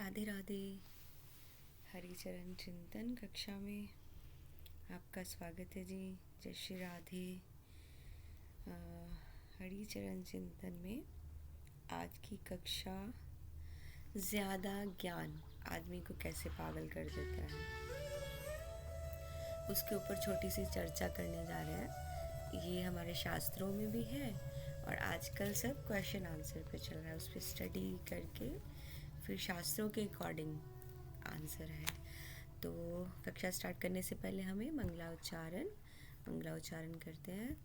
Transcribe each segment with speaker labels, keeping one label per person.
Speaker 1: राधे राधे। हरिचरण चिंतन कक्षा में आपका स्वागत है जी। जय श्री राधे। हरिचरण चिंतन में आज की कक्षा ज़्यादा ज्ञान आदमी को कैसे पागल कर देता है, उसके ऊपर छोटी सी चर्चा करने जा रहे हैं। ये हमारे शास्त्रों में भी है और आजकल सब क्वेश्चन आंसर पे चल रहा है, उस पर स्टडी करके फिर शास्त्रों के अकॉर्डिंग आंसर है। तो कक्षा स्टार्ट करने से पहले हमें मंगलाउच्चारण करते हैं।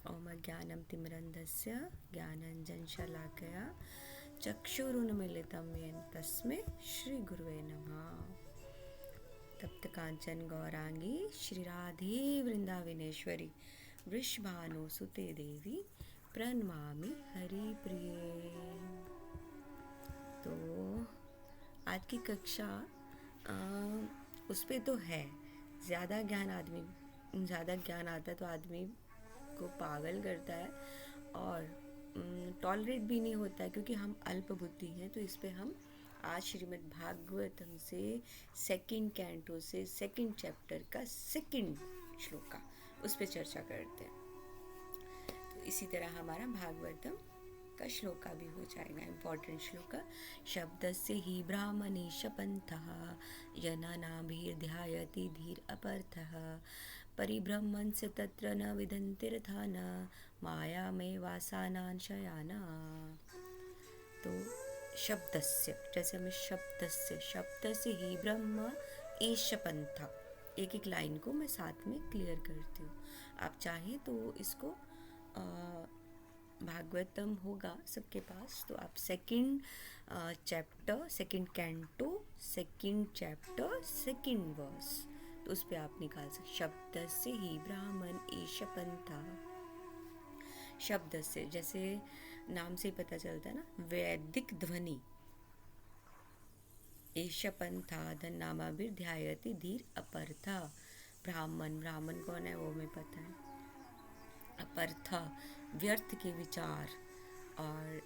Speaker 1: ओम ज्ञानम तिमिरन्धस्य ज्ञानांजन शलाकया चक्षुरुन्मीलितं येन तस्मै श्री गुरुवे नमः। तप्त कांचन गौरांगी श्री राधे वृंदावनेश्वरी वृषभानुसुते देवी प्रणमामि हरि प्रिये। तो आज की कक्षा उस पे तो है, ज़्यादा ज्ञान आता है तो आदमी को पागल करता है और टॉलरेट भी नहीं होता है, क्योंकि हम अल्प बुद्धि हैं। तो इस पे हम आज श्रीमद् भागवतम से सेकंड कैंटो से सेकंड चैप्टर का सेकंड श्लोका उस पे चर्चा करते हैं। तो इसी तरह हमारा भागवतम का श्लोका भी हो जाएगा, इम्पोर्टेंट श्लोका। शब्दस्य हि ब्राह्मणेश पंथः जनानाभिर्ध्यायति धीर अपर्थः परिब्रह्मन् से तत्र न विदन्तिरथा न मायामेवासानान् शयाना। तो शब्दस्य, जैसे हमें शब्दस्य ही ब्रह्म एष पंथा, एक एक लाइन को मैं साथ में क्लियर करती हूँ। आप चाहें तो इसको भागवतम होगा सबके पास, तो आप second chapter, second canto, second chapter, second verse, तो उस पे आप निकाल सकते। शब्द से ही ब्राह्मण एष पंथा। शब्द से, जैसे नाम से ही पता चलता है ना, वैदिक ध्वनि। एष पंथा धन्नामाभिर्ध्यायति धीर अपरथा। ब्राह्मण कौन है वो हमें पता है। अपरथा व्यर्थ के विचार, और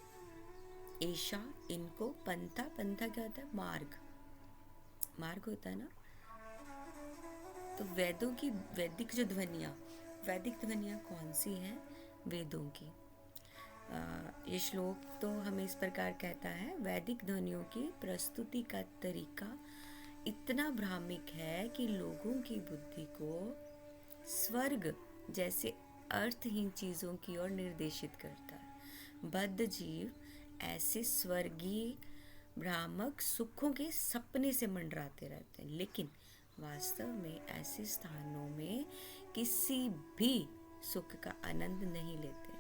Speaker 1: ऐशा इनको, पंथा क्या होता है, मार्ग होता है ना। तो वेदों की वैदिक ध्वनियाँ कौन सी हैं, वेदों की। ये श्लोक तो हमें इस प्रकार कहता है, वैदिक ध्वनियों की प्रस्तुति का तरीका इतना भ्रामिक है कि लोगों की बुद्धि को स्वर्ग जैसे अर्थहीन चीज़ों की ओर निर्देशित करता है। बद्ध जीव ऐसे स्वर्गीय भ्रामक सुखों के सपने से मंडराते रहते हैं, लेकिन वास्तव में ऐसे स्थानों में किसी भी सुख का आनंद नहीं लेते।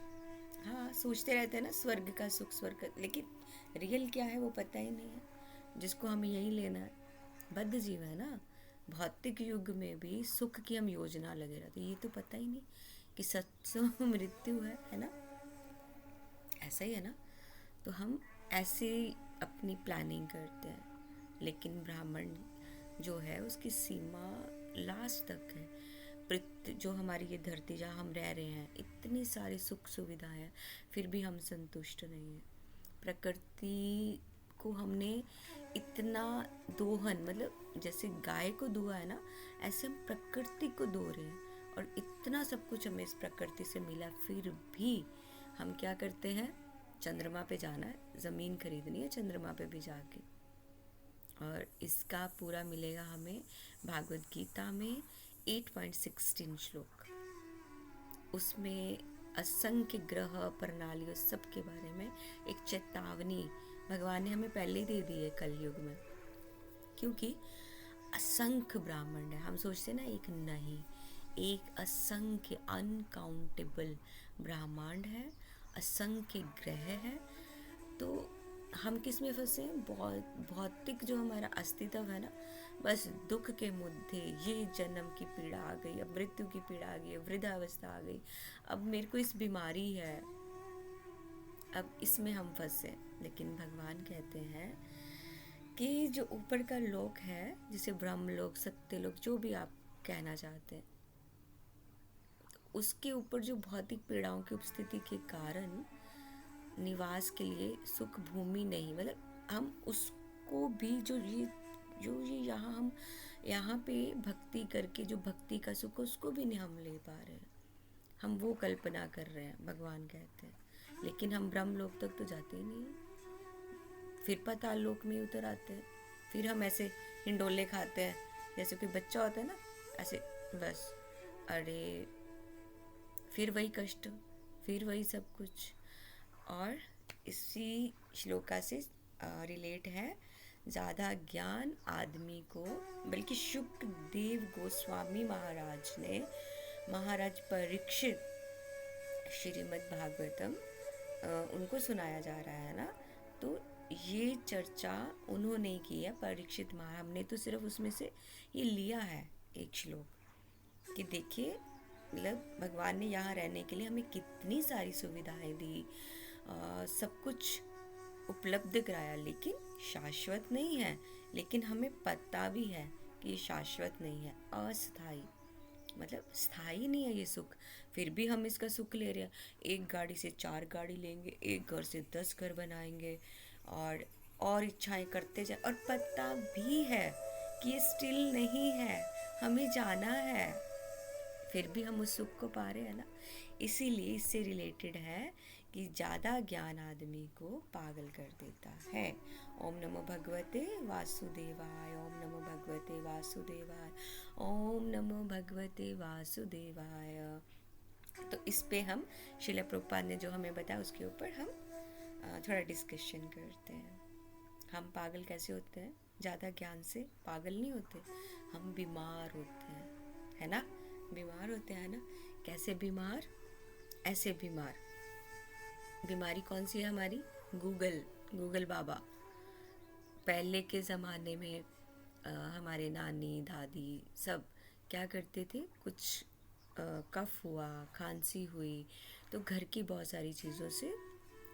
Speaker 1: हाँ, सोचते रहते हैं ना स्वर्ग का सुख, लेकिन रियल क्या है वो पता ही नहीं है, जिसको हमें यही लेना है। बद्ध जीव है ना, भौतिक युग में भी सुख की हम योजना लगे रहते, ये तो पता ही नहीं कि सच मृत्यु है ना। ऐसा ही है ना। तो हम ऐसे अपनी प्लानिंग करते हैं, लेकिन ब्राह्मण जो है उसकी सीमा लास्ट तक है। जो हमारी ये धरती जहाँ हम रह रहे हैं, इतनी सारी सुख सुविधाएं हैं, फिर भी हम संतुष्ट नहीं हैं। प्रकृति को हमने इतना दोहन, मतलब जैसे गाय को दुआ है ना, ऐसे हम प्रकृति को दो रहे हैं। और इतना सब कुछ हमें इस प्रकृति से मिला, फिर भी हम क्या करते हैं, चंद्रमा पे जाना है, ज़मीन खरीदनी है चंद्रमा पे भी जाके। और इसका पूरा मिलेगा हमें भागवत गीता में 8.16 श्लोक। उसमें असंख्य ग्रह प्रणालियों सब के बारे में एक चेतावनी भगवान ने हमें पहले ही दे दी है कलयुग में, क्योंकि असंख्य ब्राह्मण है। हम सोचते ना एक नहीं, एक असंख्य अनकाउंटेबल ब्रह्मांड है, असंख्य ग्रह है। तो हम किस में फंसे हैं, भौतिक जो हमारा अस्तित्व है ना, बस दुख के मुद्दे, ये जन्म की पीड़ा आ गई, अब मृत्यु की पीड़ा आ गई, वृद्धावस्था आ गई, अब मेरे को इस बीमारी है, अब इसमें हम फंसे। लेकिन भगवान कहते हैं कि जो ऊपर का लोक है, जिसे ब्रह्म लोक, सत्य लोक, जो भी आप कहना चाहते हैं, उसके ऊपर जो भौतिक पीड़ाओं की उपस्थिति के कारण निवास के लिए सुख भूमि नहीं, मतलब हम उस को भी जो ये यहाँ पे भक्ति करके जो भक्ति का सुख उसको भी नहीं हम ले पा रहे हैं। हम वो कल्पना कर रहे हैं, भगवान कहते हैं, लेकिन हम ब्रह्म लोक तक तो जाते ही नहीं हैं। फिर पाताल लोक में उतर आते हैं, फिर हम ऐसे हिंडोले खाते हैं जैसे कोई बच्चा होता है ना, ऐसे बस। अरे फिर वही कष्ट, फिर वही सब कुछ। और इसी श्लोका से रिलेट है, ज़्यादा ज्ञान आदमी को, बल्कि शुकदेव गोस्वामी महाराज ने महाराज परीक्षित श्रीमद् भागवतम उनको सुनाया जा रहा है ना, तो ये चर्चा उन्होंने की है, परीक्षित महाराज। हमने तो सिर्फ उसमें से ये लिया है एक श्लोक कि देखिए, मतलब भगवान ने यहाँ रहने के लिए हमें कितनी सारी सुविधाएं दी, सब कुछ उपलब्ध कराया, लेकिन शाश्वत नहीं है। लेकिन हमें पता भी है कि ये शाश्वत नहीं है, अस्थाई, मतलब स्थाई नहीं है ये सुख। फिर भी हम इसका सुख ले रहे हैं। एक गाड़ी से 4 गाड़ी लेंगे, एक घर से 10 घर बनाएंगे, और इच्छाएं करते जाए, और पता भी है कि ये स्टिल नहीं है, हमें जाना है, फिर भी हम उस सुख को पा रहे हैं ना। इसीलिए इससे रिलेटेड है कि ज़्यादा ज्ञान आदमी को पागल कर देता है। ओम नमो भगवते वासुदेवाय, ओम नमो भगवते वासुदेवाय, ओम नमो भगवते वासुदेवाय। तो इस पे हम श्रील प्रभुपाद ने जो हमें बताया उसके ऊपर हम थोड़ा डिस्कशन करते हैं। हम पागल कैसे होते हैं? ज़्यादा ज्ञान से पागल नहीं होते, हम बीमार होते हैं, है ना? बीमार होते हैं ना। कैसे बीमार? ऐसे बीमार। बीमारी कौन सी है हमारी? गूगल बाबा। पहले के ज़माने में हमारे नानी दादी सब क्या करते थे, कुछ कफ हुआ, खांसी हुई, तो घर की बहुत सारी चीज़ों से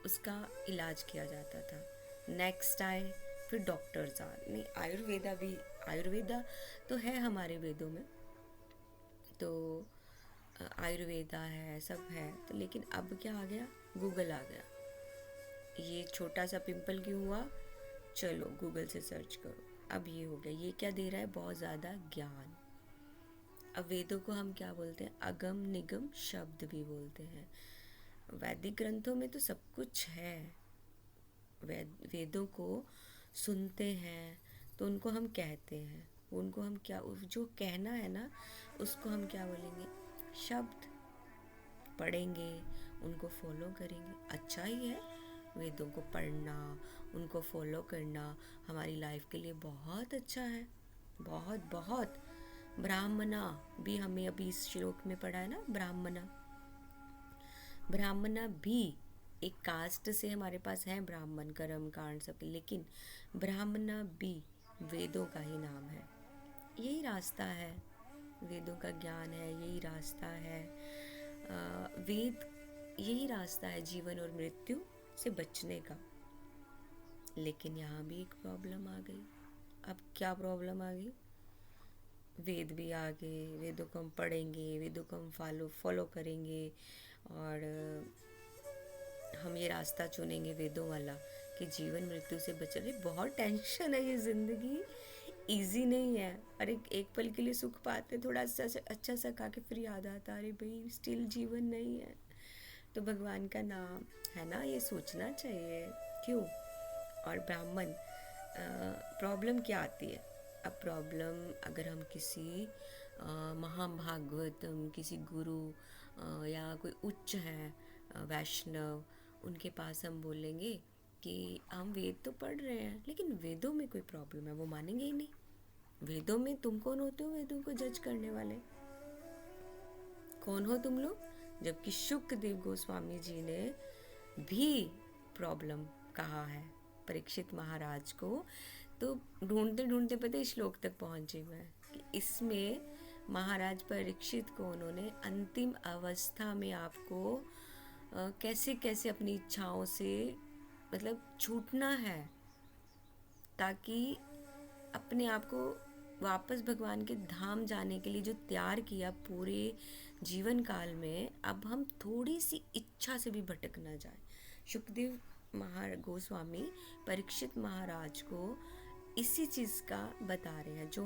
Speaker 1: उसका इलाज किया जाता था। नेक्स्ट आए फिर डॉक्टर्स आए, नहीं आयुर्वेदा तो है हमारे वेदों में, तो आयुर्वेदा है, सब है, तो लेकिन अब क्या आ गया? गूगल आ गया। ये छोटा सा पिंपल क्यों हुआ? चलो गूगल से सर्च करो, अब ये हो गया। ये क्या दे रहा है? बहुत ज़्यादा ज्ञान। अब वेदों को हम क्या बोलते हैं? अगम निगम शब्द भी बोलते हैं। वैदिक ग्रंथों में तो सब कुछ है। वेदों को सुनते हैं तो उनको हम कहते हैं, उनको हम क्या, जो कहना है ना उसको हम क्या बोलेंगे? शब्द। पढ़ेंगे, उनको फॉलो करेंगे, अच्छा ही है। वेदों को पढ़ना, उनको फॉलो करना हमारी लाइफ के लिए बहुत अच्छा है, बहुत बहुत। ब्राह्मणा भी हमें अभी इस श्लोक में पढ़ा है ना, ब्राह्मणा भी एक कास्ट से हमारे पास है, ब्राह्मण कर्म कांड सब, लेकिन ब्राह्मणा भी वेदों का ही नाम है। यही रास्ता है, वेदों का ज्ञान है, यही रास्ता है। वेद यही रास्ता है जीवन और मृत्यु से बचने का। लेकिन यहाँ भी एक प्रॉब्लम आ गई। अब क्या प्रॉब्लम आ गई? वेद भी आ गए, वेदों को हम पढ़ेंगे, वेदों को हम फॉलो करेंगे, और हम ये रास्ता चुनेंगे वेदों वाला कि जीवन मृत्यु से बच रहे। बहुत टेंशन है, ये ज़िंदगी इजी नहीं है। अरे एक पल के लिए सुख पाते, थोड़ा अच्छा सा खा के फिर याद आता, अरे भाई स्टिल जीवन नहीं है। तो भगवान का नाम है ना, ये सोचना चाहिए क्यों। और ब्राह्मण, प्रॉब्लम क्या आती है? अब प्रॉब्लम, अगर हम किसी महाभागवतम, किसी गुरु या कोई उच्च है वैष्णव, उनके पास हम बोलेंगे कि हम वेद तो पढ़ रहे हैं, लेकिन वेदों में कोई प्रॉब्लम है, वो मानेंगे ही नहीं। वेदों में तुम कौन होते हो वेदों को जज करने वाले? कौन हो तुम लोग? जबकि शुकदेव गोस्वामी जी ने भी प्रॉब्लम कहा है परीक्षित महाराज को, तो ढूंढते ढूंढते पता है श्लोक तक पहुंचे हुए हैं कि इसमें महाराज परीक्षित को उन्होंने अंतिम अवस्था में आपको कैसे कैसे अपनी इच्छाओं से मतलब छूटना है, ताकि अपने आप को वापस भगवान के धाम जाने के लिए जो तैयार किया पूरे जीवन काल में, अब हम थोड़ी सी इच्छा से भी भटक ना जाए। शुकदेव गोस्वामी परीक्षित महाराज को इसी चीज़ का बता रहे हैं जो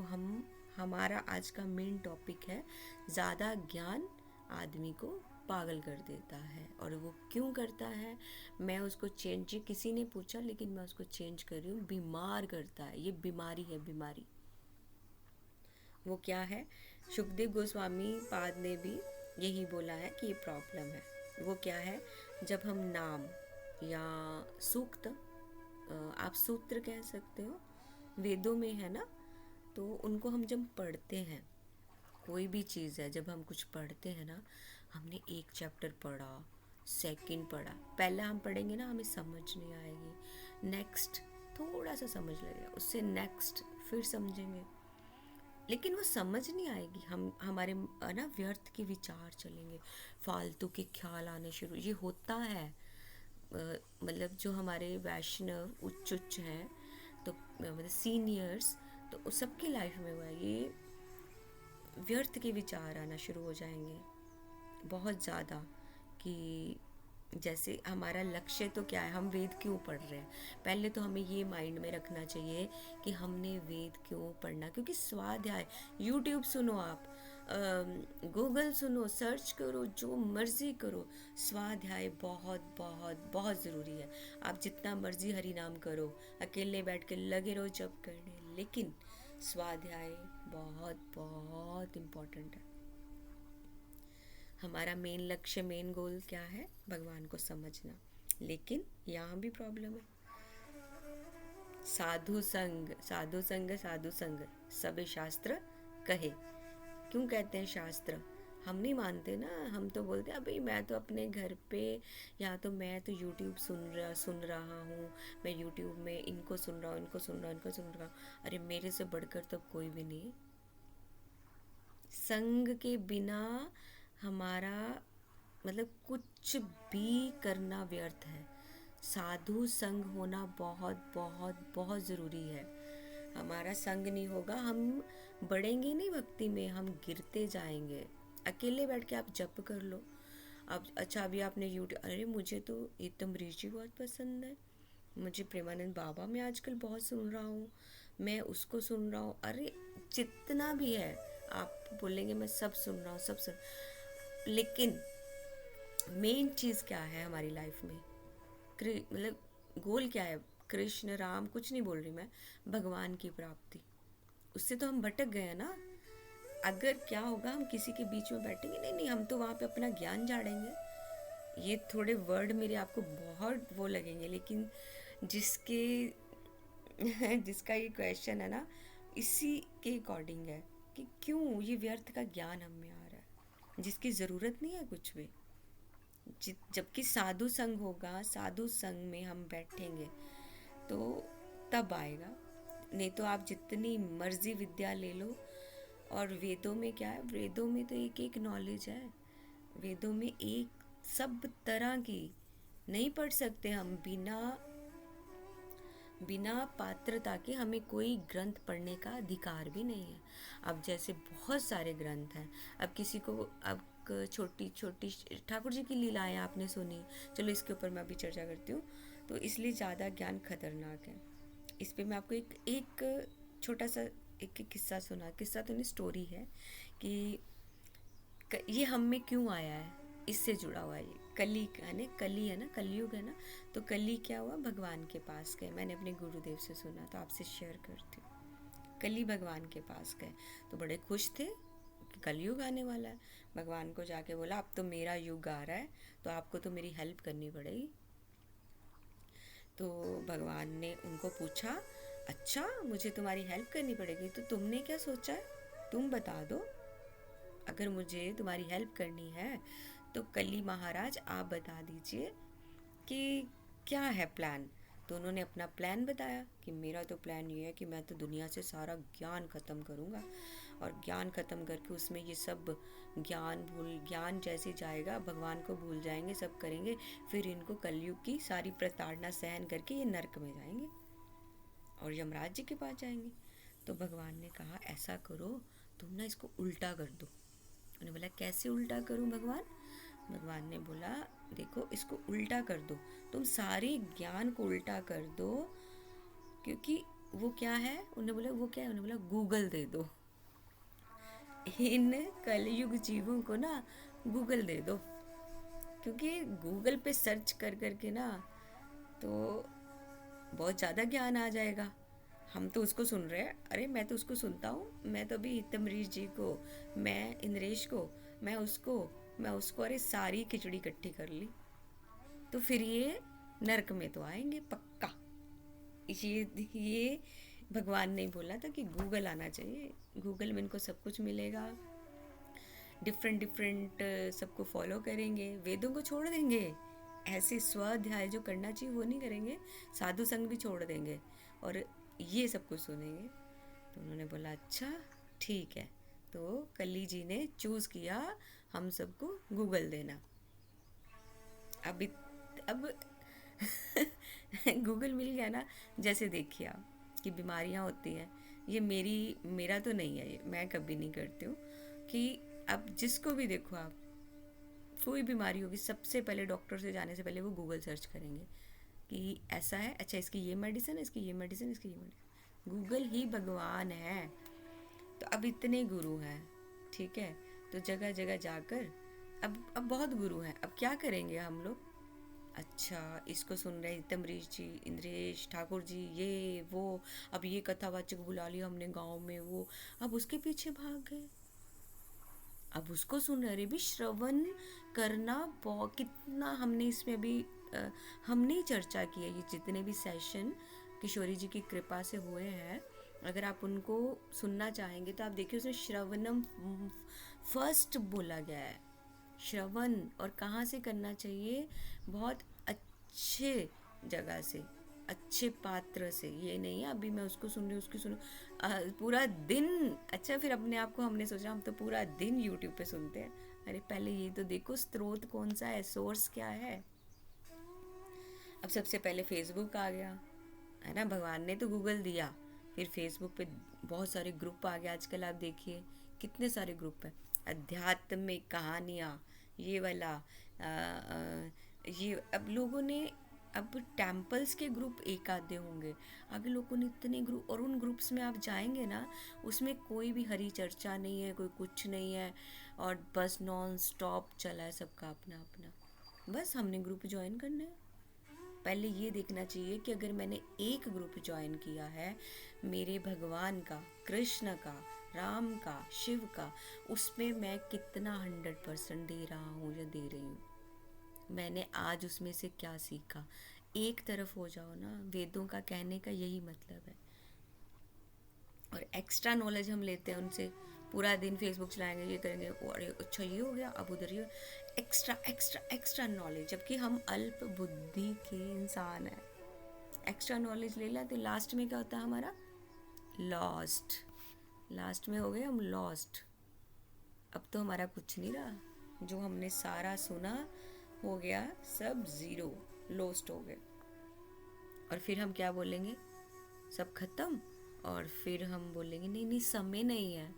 Speaker 1: हमारा आज का मेन टॉपिक है। ज़्यादा ज्ञान आदमी को पागल कर देता है। और वो क्यों करता है, मैं उसको चेंज, किसी ने पूछा लेकिन मैं उसको चेंज कर रही हूँ, बीमार करता है। ये बीमारी है, बीमारी। वो क्या है, सुखदेव गोस्वामी पाद ने भी यही बोला है कि ये प्रॉब्लम है। वो क्या है, जब हम नाम या सूक्त, आप सूत्र कह सकते हो, वेदों में है ना, तो उनको हम जब पढ़ते हैं, कोई भी चीज़ है, जब हम कुछ पढ़ते हैं ना, हमने एक चैप्टर पढ़ा, सेकंड पढ़ा, पहला हम पढ़ेंगे ना, हमें समझ नहीं आएगी, नेक्स्ट थोड़ा सा समझ लगेगा, उससे नेक्स्ट फिर समझेंगे, लेकिन वो समझ नहीं आएगी। हम हमारे ना व्यर्थ के विचार चलेंगे, फालतू के ख्याल आने शुरू, ये होता है। मतलब जो हमारे वैष्णव उच्च हैं, तो मतलब सीनियर्स, तो उस सबकी लाइफ में हुआ है, ये व्यर्थ के विचार आना शुरू हो जाएंगे बहुत ज़्यादा। कि जैसे हमारा लक्ष्य तो क्या है, हम वेद क्यों पढ़ रहे हैं, पहले तो हमें ये माइंड में रखना चाहिए कि हमने वेद क्यों पढ़ना, क्योंकि स्वाध्याय, यूट्यूब सुनो आप, गूगल सुनो, सर्च करो, जो मर्जी करो, स्वाध्याय बहुत बहुत बहुत ज़रूरी है। आप जितना मर्जी हरि नाम करो, अकेले बैठ के लगे रहो जप करने, लेकिन स्वाध्याय बहुत बहुत इम्पोर्टेंट है। हमारा मेन लक्ष्य, मेन गोल क्या है, भगवान को समझना। लेकिन यहाँ भी प्रॉब्लम है, साधु संग, साधु संग, साधु संग सबे शास्त्र कहे। क्यों कहते हैं शास्त्र, हम नहीं मानते ना, हम तो बोलते हैं अभी मैं तो अपने घर पे, या तो मैं तो यूट्यूब सुन रहा हूँ, मैं यूट्यूब में इनको सुन रहा हूँ, इनको सुन रहा हूँ, इनको सुन रहा हूँ। अरे मेरे से बढ़कर तो कोई भी नहीं। संग के बिना हमारा मतलब कुछ भी करना व्यर्थ है। साधु संग होना बहुत बहुत बहुत ज़रूरी है। हमारा संग नहीं होगा, हम बढ़ेंगे नहीं भक्ति में, हम गिरते जाएंगे। अकेले बैठ के आप जप कर लो। अब अच्छा, अभी आपने यूट्यूब, अरे मुझे तो एकदम ऋषि बहुत पसंद है, मुझे प्रेमानंद बाबा मैं आजकल बहुत सुन रहा हूँ, मैं उसको सुन रहा हूँ। अरे जितना भी है, आप बोलेंगे मैं सब सुन रहा हूँ, सब सुन, लेकिन मेन चीज़ क्या है हमारी लाइफ में, मतलब गोल क्या है, कृष्ण राम कुछ नहीं बोल रही मैं, भगवान की प्राप्ति। उससे तो हम भटक गए हैं ना। अगर क्या होगा, हम किसी के बीच में बैठेंगे, नहीं नहीं, हम तो वहाँ पे अपना ज्ञान झाड़ेंगे। ये थोड़े वर्ड मेरे आपको बहुत वो लगेंगे, लेकिन जिसके जिसका ये क्वेश्चन है ना, इसी के अकॉर्डिंग है कि क्यों ये व्यर्थ का ज्ञान हम में आ रहा है, जिसकी ज़रूरत नहीं है कुछ भी। जबकि साधु संग होगा, साधु संग में हम बैठेंगे तो तब आएगा। नहीं तो आप जितनी मर्जी विद्या ले लो। और वेदों में क्या है, वेदों में तो एक एक नॉलेज है, वेदों में एक सब तरह की, नहीं पढ़ सकते हम बिना बिना पात्रता के, हमें कोई ग्रंथ पढ़ने का अधिकार भी नहीं है। अब जैसे बहुत सारे ग्रंथ हैं, अब किसी को, अब छोटी छोटी ठाकुर जी की लीलाएं आपने सुनी, चलो इसके ऊपर मैं अभी चर्चा करती हूँ। तो इसलिए ज़्यादा ज्ञान खतरनाक है। इस पे मैं आपको एक एक छोटा सा एक किस्सा सुना, किस्सा तो नहीं, स्टोरी है कि ये हम में क्यों आया है, इससे जुड़ा हुआ है ये। कली है ना, कली है ना, कलयुग है ना, तो कली क्या हुआ, भगवान के पास गए। मैंने अपने गुरुदेव से सुना, तो आपसे शेयर करती हूँ। कली भगवान के पास गए तो बड़े खुश थे कि कलयुग आने वाला है। भगवान को जाके बोला अब तो मेरा युग आ रहा है, तो आपको तो मेरी हेल्प करनी पड़ेगी। तो भगवान ने उनको पूछा, अच्छा मुझे तुम्हारी हेल्प करनी पड़ेगी, तो तुमने क्या सोचा है, तुम बता दो। अगर मुझे तुम्हारी हेल्प करनी है तो कली महाराज आप बता दीजिए कि क्या है प्लान। तो उन्होंने अपना प्लान बताया कि मेरा तो प्लान ये है कि मैं तो दुनिया से सारा ज्ञान ख़त्म करूँगा, और ज्ञान ख़त्म करके उसमें ये सब ज्ञान जैसे जाएगा, भगवान को भूल जाएंगे, सब करेंगे, फिर इनको कलयुग की सारी प्रताड़ना सहन करके ये नरक में जाएंगे और यमराज जी के पास जाएंगे। तो भगवान ने कहा ऐसा करो, तुम ना इसको उल्टा कर दो। उन्होंने बोला कैसे उल्टा करूं भगवान। भगवान ने बोला देखो इसको उल्टा कर दो, तुम सारे ज्ञान को उल्टा कर दो, क्योंकि वो क्या है, उन्होंने बोला वो क्या है, उन्होंने बोला गूगल दे दो, इन कलयुग जीवों को ना गूगल दे दो। क्योंकि गूगल पे सर्च कर कर के ना तो बहुत ज़्यादा ज्ञान आ जाएगा। हम तो उसको सुन रहे हैं, अरे मैं तो उसको सुनता हूँ, मैं तो अभी तमरीश जी को, मैं इंद्रेश को, मैं उसको अरे सारी खिचड़ी इकट्ठी कर ली। तो फिर ये नरक में तो आएंगे पक्का। ये भगवान ने बोला था कि गूगल आना चाहिए, गूगल में इनको सब कुछ मिलेगा, डिफरेंट डिफरेंट सबको फॉलो करेंगे, वेदों को छोड़ देंगे, ऐसे स्वाध्याय जो करना चाहिए वो नहीं करेंगे, साधु संग भी छोड़ देंगे और ये सब कुछ सुनेंगे। तो उन्होंने बोला अच्छा ठीक है। तो कली जी ने चूज़ किया हम सबको गूगल देना। अब गूगल मिल गया ना। जैसे देखिए आप कि बीमारियां होती हैं, ये मेरा तो नहीं है, ये मैं कभी नहीं करती हूँ कि अब जिसको भी देखो आप, कोई बीमारी होगी सबसे पहले डॉक्टर से जाने से पहले वो गूगल सर्च करेंगे कि ऐसा है, अच्छा इसकी ये मेडिसिन, इसकी ये मेडिसिन, इसकी ये मेडिसिन। गूगल ही भगवान है। तो अब इतने गुरु हैं, ठीक है, तो जगह जगह जाकर अब बहुत गुरु हैं, अब क्या करेंगे हम लोग। अच्छा इसको सुन रहे तमरीश जी, इंद्रेश ठाकुर जी, ये वो, अब ये कथावाचक बुला लिया हमने गांव में, वो अब उसके पीछे भाग गए, अब उसको सुन रहे। अरे भी श्रवण करना बहुत, कितना हमने इसमें भी हमने चर्चा की है, ये जितने भी सेशन किशोरी जी की कृपा से हुए हैं, अगर आप उनको सुनना चाहेंगे तो आप देखिए उसमें श्रवणम फर्स्ट बोला गया है। श्रवण और कहाँ से करना चाहिए, बहुत अच्छे जगह से, अच्छे पात्र से, ये नहीं है अभी मैं उसको सुन रही उसकी सुनो पूरा दिन। अच्छा फिर अपने आप को हमने सोचा हम तो पूरा दिन यूट्यूब पे सुनते हैं, अरे पहले ये तो देखो स्रोत कौन सा है, सोर्स क्या है। अब सबसे पहले फेसबुक आ गया है ना, भगवान ने तो गूगल दिया, फिर फेसबुक पे बहुत सारे ग्रुप आ गए, आजकल आप देखिए कितने सारे ग्रुप हैं, आध्यात्मिक कहानियाँ, ये वाला ये अब लोगों ने, अब टेम्पल्स के ग्रुप एक आधे होंगे, आगे लोगों ने इतने ग्रुप, और उन ग्रुप्स में आप जाएंगे ना उसमें कोई भी हरी चर्चा नहीं है, कोई कुछ नहीं है, और बस नॉन स्टॉप चला है सबका अपना अपना, बस हमने ग्रुप ज्वाइन करना है। पहले ये देखना चाहिए कि अगर मैंने एक ग्रुप ज्वाइन किया है मेरे भगवान का, कृष्ण का, राम का, शिव का, उसमें मैं कितना 100% दे रहा हूँ या दे रही हूँ, मैंने आज उसमें से क्या सीखा। एक तरफ हो जाओ ना, वेदों का कहने का यही मतलब है। और एक्स्ट्रा नॉलेज हम लेते हैं उनसे, पूरा दिन फेसबुक चलाएंगे, ये करेंगे, अरे अच्छा ये हो गया, अब उधर ये, एक्स्ट्रा एक्स्ट्रा एक्स्ट्रा नॉलेज, जबकि हम अल्प बुद्धि के इंसान हैं। एक्स्ट्रा नॉलेज ले लें तो लास्ट में क्या होता है हमारा, लॉस्ट, लास्ट में हो गए हम लॉस्ट। अब तो हमारा कुछ नहीं रहा, जो हमने सारा सुना हो गया सब ज़ीरो, लॉस्ट हो गए। और फिर हम क्या बोलेंगे, सब खत्म, और फिर हम बोलेंगे नहीं नहीं समय नहीं है।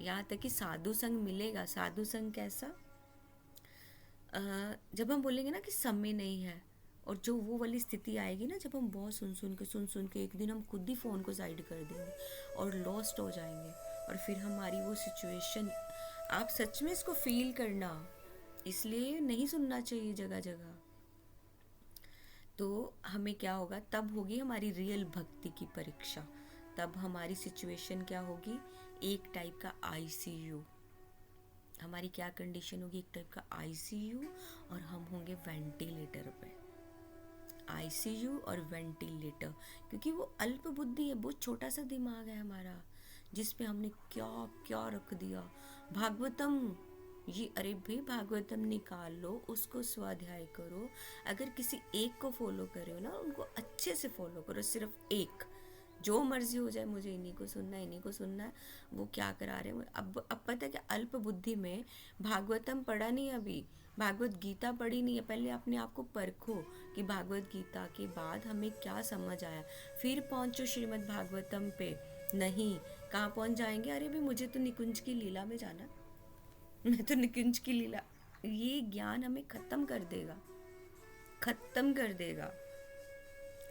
Speaker 1: यहाँ तक कि साधु संग मिलेगा, साधु संग कैसा, जब हम बोलेंगे ना कि समय नहीं है, और जो वो वाली स्थिति आएगी ना जब हम बहुत सुन सुन के एक दिन हम खुद ही फ़ोन को साइड कर देंगे और लॉस्ट हो जाएंगे, और फिर हमारी वो सिचुएशन, आप सच में इसको फील करना, इसलिए नहीं सुनना चाहिए जगह जगह। तो हमें क्या होगा, तब होगी हमारी रियल भक्ति की परीक्षा, तब हमारी सिचुएशन क्या होगी, एक टाइप का आईसीयू, हमारी क्या कंडीशन होगी, एक टाइप का आईसीयू, और हम होंगे वेंटिलेटर पे, आईसीयू और वेंटिलेटर, क्योंकि वो अल्प बुद्धि है, बहुत छोटा सा दिमाग है हमारा, जिस पे हमने क्या क्या रख दिया। भागवतम, ये अरे भाई भागवतम निकाल लो, उसको स्वाध्याय करो, अगर किसी एक को फॉलो करे हो ना उनको अच्छे से फॉलो करो, सिर्फ एक, जो मर्जी हो जाए मुझे इन्हीं को सुनना है, इन्हीं को सुनना है, वो क्या करा रहे हैं। अब पता है कि अल्प बुद्धि में भागवतम पढ़ा नहीं, अभी भागवत गीता पढ़ी नहीं है, पहले अपने आप को परखो कि भागवत गीता के बाद हमें क्या समझ आया, फिर पहुँचो श्रीमद् भागवतम पे। नहीं, कहाँ पहुँच जाएंगे, अरे भाई मुझे तो निकुंज की लीला में जाना, मैं तो निकुंज की लीला, ये ज्ञान हमें ख़त्म कर देगा, ख़त्म कर देगा।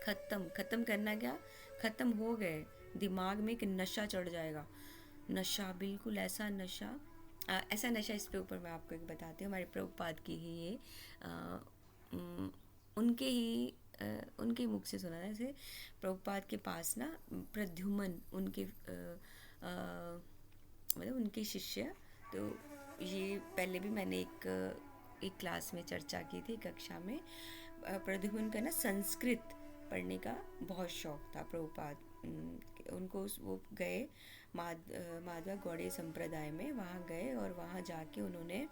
Speaker 1: खत्म करना क्या, खत्म हो गए। दिमाग में एक नशा चढ़ जाएगा, नशा, बिल्कुल ऐसा नशा। ऐसा नशा, इस पे ऊपर मैं आपको एक बताती हूँ, हमारे प्रभुपाद की ही ये अ, उम, उनके ही उनके मुख से सुना था। जैसे प्रभुपाद के पास ना प्रद्युमन उनके मतलब उनके शिष्य, तो ये पहले भी मैंने एक क्लास में चर्चा की थी, कक्षा में। प्रद्युमन का ना संस्कृत पढ़ने का बहुत शौक था। प्रभुपाद उनको वो गए माधवा गौड़ीय संप्रदाय में, वहाँ गए और वहाँ जाके उन्होंने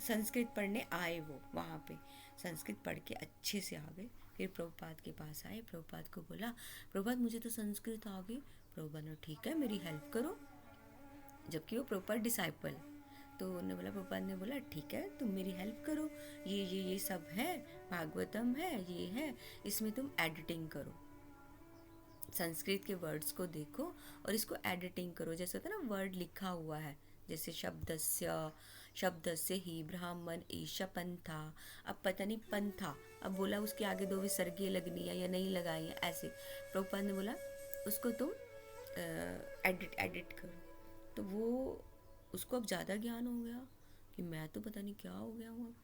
Speaker 1: संस्कृत पढ़ने आए। वो वहाँ पे संस्कृत पढ़ के अच्छे से आ गए। फिर प्रभुपाद के पास आए, प्रभुपाद को बोला, प्रभुपाद मुझे तो संस्कृत आ गई। प्रभुपाद ने, ठीक है मेरी हेल्प करो, जबकि वो प्रॉपर डिसाइपल। तो उन्होंने बोला, प्रभुपाद ने बोला, ठीक है तुम मेरी हेल्प करो, ये सब है, भागवतम है, ये है, इसमें तुम एडिटिंग करो, संस्कृत के वर्ड्स को देखो और इसको एडिटिंग करो। जैसे होता है ना वर्ड लिखा हुआ है, जैसे शब्दस्य ही ब्राह्मण ईशा पंथा, अब पता नहीं पंथा, अब बोला उसके आगे दो विसर्गे लगनी है या नहीं लगाई है, ऐसे प्रभुपाद ने बोला उसको तुम एडिट करो। तो वो उसको अब ज़्यादा ज्ञान हो गया कि मैं तो पता नहीं क्या हो गया हूँ।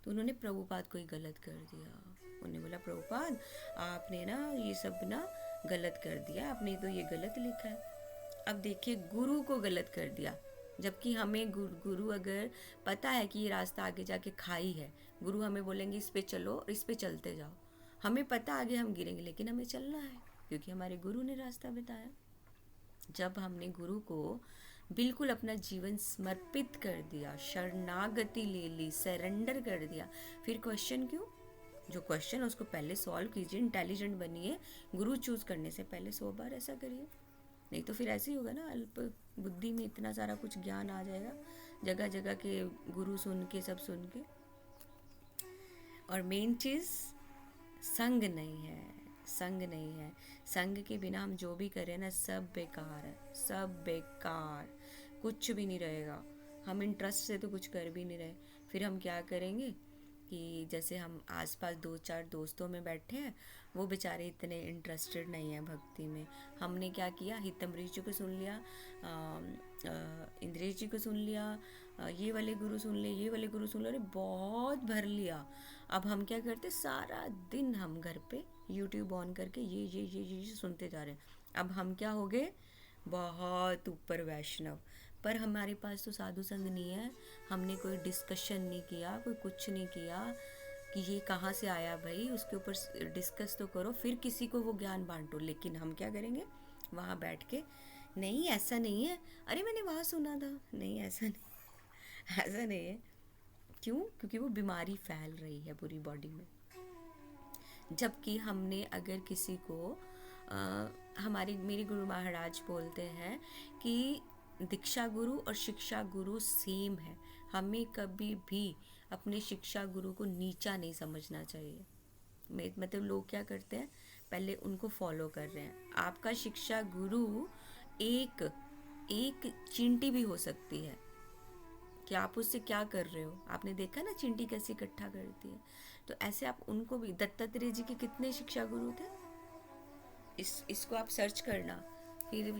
Speaker 1: तो उन्होंने प्रभुपाद को ही गलत कर दिया। उन्होंने बोला, प्रभुपाद आपने ना ये सब ना गलत कर दिया, आपने तो ये गलत लिखा है। अब देखिए, गुरु को गलत कर दिया, जबकि हमें गुरु अगर पता है कि ये रास्ता आगे जाके खाई है, गुरु हमें बोलेंगे इस पे चलो और इस पे चलते जाओ, हमें पता आगे हम गिरेंगे, लेकिन हमें चलना है क्योंकि हमारे गुरु ने रास्ता बताया। जब हमने गुरु को बिल्कुल अपना जीवन समर्पित कर दिया, शरणागति ले ली, सरेंडर कर दिया, फिर क्वेश्चन क्यों? जो क्वेश्चन उसको पहले सॉल्व कीजिए, इंटेलिजेंट बनिए, गुरु चूज करने से पहले 100 बार ऐसा करिए। नहीं तो फिर ऐसे ही होगा ना, अल्प बुद्धि में इतना सारा कुछ ज्ञान आ जाएगा, जगह जगह के गुरु सुन के, सब सुन के। और मेन चीज़ संग नहीं है, संग नहीं है। संग के बिना हम जो भी करें ना, सब बेकार है, सब बेकार, कुछ भी नहीं रहेगा। हम इंटरेस्ट से तो कुछ कर भी नहीं रहे। फिर हम क्या करेंगे कि जैसे हम आसपास 2-4 दोस्तों में बैठे हैं, वो बेचारे इतने इंटरेस्टेड नहीं है भक्ति में। हमने क्या किया, हितम्बरीश जी को सुन लिया, इंद्रेश जी को सुन लिया, ये वाले गुरु सुन ले, ये वाले गुरु सुन ले, अरे बहुत भर लिया। अब हम क्या करते, सारा दिन हम घर पे यूट्यूब ऑन करके ये सुनते जा रहे हैं। अब हम क्या हो गए, बहुत ऊपर वैष्णव। पर हमारे पास तो साधु संग नहीं है, हमने कोई डिस्कशन नहीं किया, कोई कुछ नहीं किया कि ये कहाँ से आया भाई, उसके ऊपर डिस्कस तो करो, फिर किसी को वो ज्ञान बांटो। लेकिन हम क्या करेंगे, वहाँ बैठ के, नहीं ऐसा नहीं है, अरे मैंने वहाँ सुना था, नहीं ऐसा नहीं ऐसा नहीं है। क्यों? क्योंकि वो बीमारी फैल रही है पूरी बॉडी में। जबकि हमने अगर किसी को हमारे मेरे गुरु महाराज बोलते हैं कि दीक्षा गुरु और शिक्षा गुरु सेम है, हमें कभी भी अपने शिक्षा गुरु को नीचा नहीं समझना चाहिए। मतलब लोग क्या करते हैं, पहले उनको फॉलो कर रहे हैं। आपका शिक्षा गुरु एक एक चींटी भी हो सकती है कि आप उससे क्या कर रहे हो। आपने देखा ना चींटी कैसे इकट्ठा करती है, तो ऐसे आप उनको भी। दत्तात्रेय जी के कितने शिक्षा गुरु थे, इसको आप सर्च करना, फिर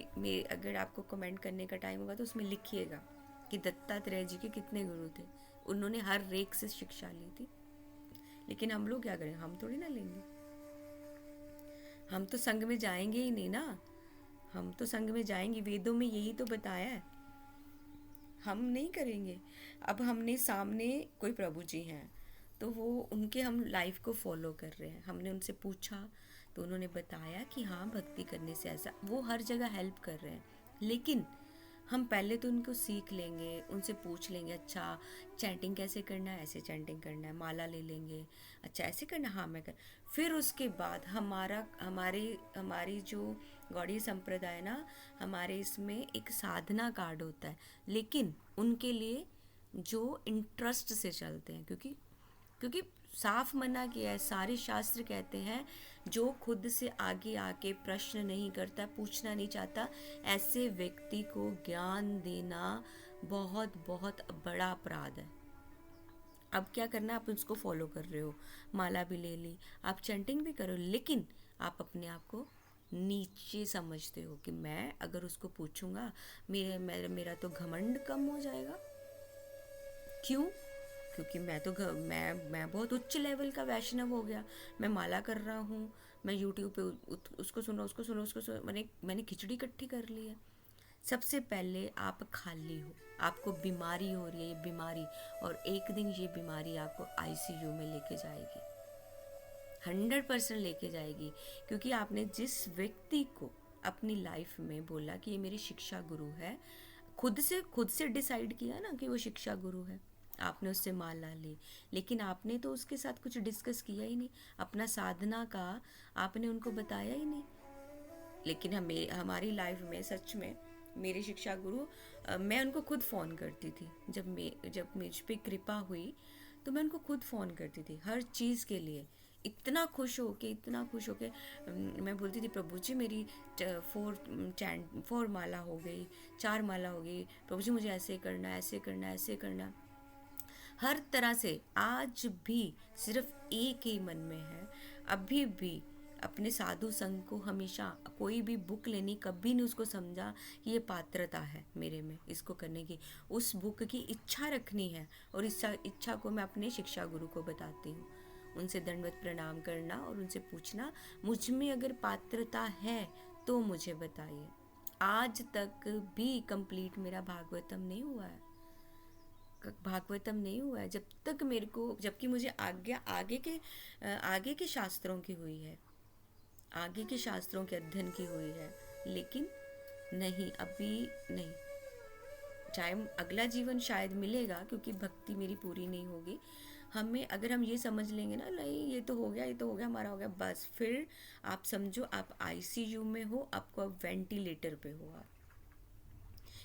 Speaker 1: अगर आपको कमेंट करने का टाइम होगा तो उसमें लिखिएगा कि दत्तात्रेय जी के कितने गुरु थे। उन्होंने हर रेख से शिक्षा ली थी। लेकिन हम लोग क्या करें, हम थोड़ी ना लेंगे, हम तो संग में जाएंगे ही नहीं ना, हम तो संग में जाएंगे, वेदों में यही तो बताया है, हम नहीं करेंगे। अब हमने सामने कोई प्रभु जी हैं, तो वो उनके हम लाइफ को फॉलो कर रहे हैं, हमने उनसे पूछा तो उन्होंने बताया कि हाँ भक्ति करने से ऐसा, वो हर जगह हेल्प कर रहे हैं। लेकिन हम पहले तो उनको सीख लेंगे, उनसे पूछ लेंगे, अच्छा चैंटिंग कैसे करना है, ऐसे चैंटिंग करना है, माला ले लेंगे, अच्छा ऐसे करना, हाँ मैं कर। फिर उसके बाद हमारी जो गौड़ीय संप्रदाय ना, हमारे इसमें एक साधना कार्ड होता है, लेकिन उनके लिए जो इंटरेस्ट से चलते हैं, क्योंकि साफ मना किया है, सारे शास्त्र कहते हैं जो खुद से आगे आके प्रश्न नहीं करता, पूछना नहीं चाहता, ऐसे व्यक्ति को ज्ञान देना बहुत बहुत बड़ा अपराध है। अब क्या करना, आप उसको फॉलो कर रहे हो, माला भी ले ली, आप चैंटिंग भी करो, लेकिन आप अपने आप को नीचे समझते हो कि मैं अगर उसको पूछूंगा मेरा तो घमंड कम हो जाएगा। क्यों? क्योंकि मैं बहुत उच्च लेवल का वैष्णव हो गया। मैं माला कर रहा हूँ, मैं यूट्यूब पे उसको सुनो, उसको सुनो, मैंने खिचड़ी इकट्ठी कर ली है। सबसे पहले आप खाली हो, आपको बीमारी हो रही है, ये बीमारी, और एक दिन ये बीमारी आपको आईसीयू में लेके जाएगी, 100% लेके जाएगी। क्योंकि आपने जिस व्यक्ति को अपनी लाइफ में बोला कि ये मेरी शिक्षा गुरु है, खुद से डिसाइड किया ना कि वो शिक्षा गुरु है, आपने उससे माला ली, लेकिन आपने तो उसके साथ कुछ डिस्कस किया ही नहीं, अपना साधना का आपने उनको बताया ही नहीं। लेकिन हमारी लाइफ में सच में मेरे शिक्षा गुरु, मैं उनको खुद फ़ोन करती थी। जब मुझ पे कृपा हुई तो मैं उनको खुद फ़ोन करती थी हर चीज़ के लिए। इतना खुश होके मैं बोलती थी, प्रभु जी मेरी 4 माला हो गई, 4 माला हो गई, प्रभु जी मुझे ऐसे करना, ऐसे करना, ऐसे करना। हर तरह से आज भी सिर्फ एक ही मन में है, अभी भी अपने साधु संघ को हमेशा कोई भी बुक लेनी, कभी नहीं उसको समझा कि ये पात्रता है मेरे में इसको करने की। उस बुक की इच्छा रखनी है, और इस इच्छा को मैं अपने शिक्षा गुरु को बताती हूँ। उनसे दंडवत प्रणाम करना और उनसे पूछना, मुझ में अगर पात्रता है तो मुझे बताइए। आज तक भी कंप्लीट मेरा भागवतम नहीं हुआ है, भागवतम नहीं हुआ है जब तक मेरे को, जबकि मुझे आज्ञा आगे के शास्त्रों की हुई है, आगे के शास्त्रों के अध्ययन की हुई है, लेकिन नहीं, अभी नहीं। चाहे अगला जीवन शायद मिलेगा, क्योंकि भक्ति मेरी पूरी नहीं होगी। हमें अगर हम ये समझ लेंगे ना, नहीं ये तो हो गया, ये तो हो गया, हमारा हो गया, बस फिर आप समझो आप आईसीयू में हो, आपको अब वेंटिलेटर पे हो आप,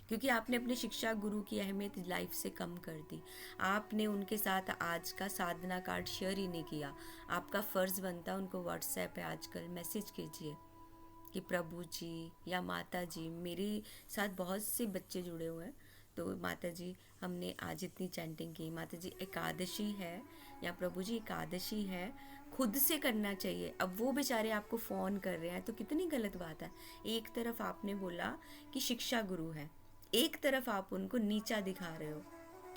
Speaker 1: क्योंकि आपने अपने शिक्षा गुरु की अहमियत लाइफ से कम कर दी। आपने उनके साथ आज का साधना कार्ड शेयर ही नहीं किया। आपका फ़र्ज़ बनता उनको व्हाट्सएप पे आजकल मैसेज कीजिए कि प्रभु जी या माता जी, मेरे साथ बहुत से बच्चे जुड़े हुए हैं, तो माता जी हमने आज इतनी चैंटिंग की, माता जी एकादशी है, या प्रभु जी एकादशी है, खुद से करना चाहिए। अब वो बेचारे आपको फ़ोन कर रहे हैं तो कितनी गलत बात है। एक तरफ आपने बोला कि शिक्षा गुरु है, एक तरफ आप उनको नीचा दिखा रहे हो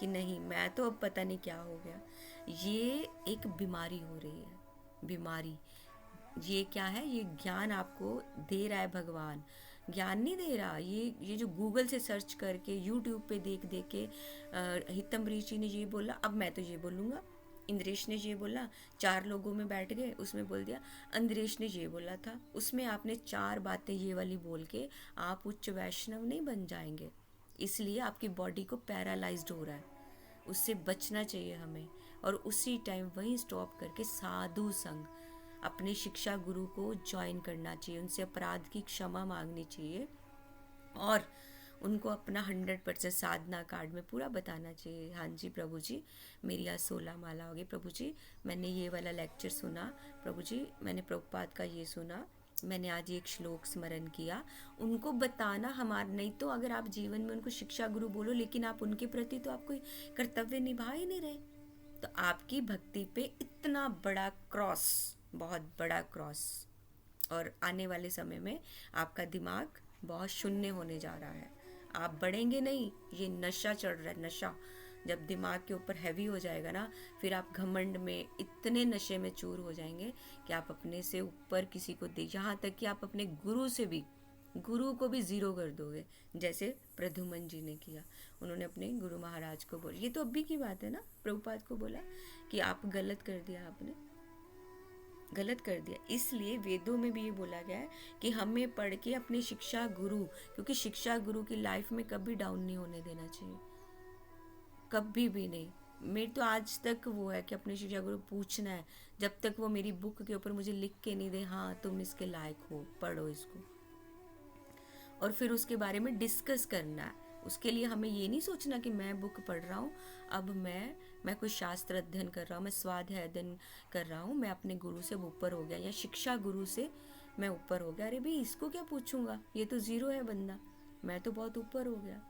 Speaker 1: कि नहीं मैं तो अब पता नहीं क्या हो गया। ये एक बीमारी हो रही है, बीमारी। ये क्या है? ये ज्ञान आपको दे रहा है भगवान, ज्ञान नहीं दे रहा। ये जो गूगल से सर्च करके यूट्यूब पे देख देख के हितम ऋषि ने ये बोला, अब मैं तो ये बोलूँगा, इंद्रेश ने ये बोला, 4 लोगों में बैठ गए, उसमें बोल दिया अंद्रेश ने ये बोला था, उसमें आपने 4 बातें ये वाली बोल के आप उच्च वैष्णव नहीं बन जाएंगे। इसलिए आपकी बॉडी को पैरालाइज्ड हो रहा है, उससे बचना चाहिए हमें। और उसी टाइम वहीं स्टॉप करके साधु संग अपने शिक्षा गुरु को ज्वाइन करना चाहिए, उनसे अपराध की क्षमा मांगनी चाहिए, और उनको अपना 100% साधना कार्ड में पूरा बताना चाहिए। हाँ जी प्रभु जी, मेरी आज 16 माला होगी, प्रभु जी मैंने ये वाला लेक्चर सुना, प्रभु जी मैंने प्रभुपाद का ये सुना, मैंने आज एक श्लोक स्मरण किया। उनको बताना हमारा, नहीं तो अगर आप जीवन में उनको शिक्षा गुरु बोलो लेकिन आप उनके प्रति तो आप कोई कर्तव्य निभा ही नहीं रहे, तो आपकी भक्ति पे इतना बड़ा क्रॉस, बहुत बड़ा क्रॉस, और आने वाले समय में आपका दिमाग बहुत शून्य होने जा रहा है। आप बढ़ेंगे नहीं, ये नशा चढ़ रहा है, नशा। जब दिमाग के ऊपर हैवी हो जाएगा ना, फिर आप घमंड में इतने नशे में चूर हो जाएंगे कि आप अपने से ऊपर किसी को दे, यहाँ तक कि आप अपने गुरु को भी ज़ीरो कर दोगे, जैसे प्रद्युमन जी ने किया। उन्होंने अपने गुरु महाराज को बोला, ये तो अभी की बात है ना, प्रभुपाद को बोला कि आप गलत कर दिया, आपने गलत कर दिया। इसलिए वेदों में भी ये बोला गया है कि हमें पढ़ के अपने शिक्षा गुरु, क्योंकि शिक्षा गुरु की लाइफ में कभी डाउन नहीं होने देना चाहिए, कभी भी नहीं। मेरे तो आज तक वो है कि अपने शिक्षा गुरु पूछना है, जब तक वो मेरी बुक के ऊपर मुझे लिख के नहीं दे हाँ तुम इसके लायक हो, पढ़ो इसको, और फिर उसके बारे में डिस्कस करना है। उसके लिए हमें ये नहीं सोचना कि मैं बुक पढ़ रहा हूँ, अब मैं कोई शास्त्र अध्ययन कर रहा हूँ, मैं स्वाध्याय अध्ययन कर रहा हूँ, मैं अपने गुरु से ऊपर हो गया, या शिक्षा गुरु से मैं ऊपर हो गया। अरे भाई इसको क्या पूछूंगा, ये तो ज़ीरो है बंदा, मैं तो बहुत ऊपर हो गया।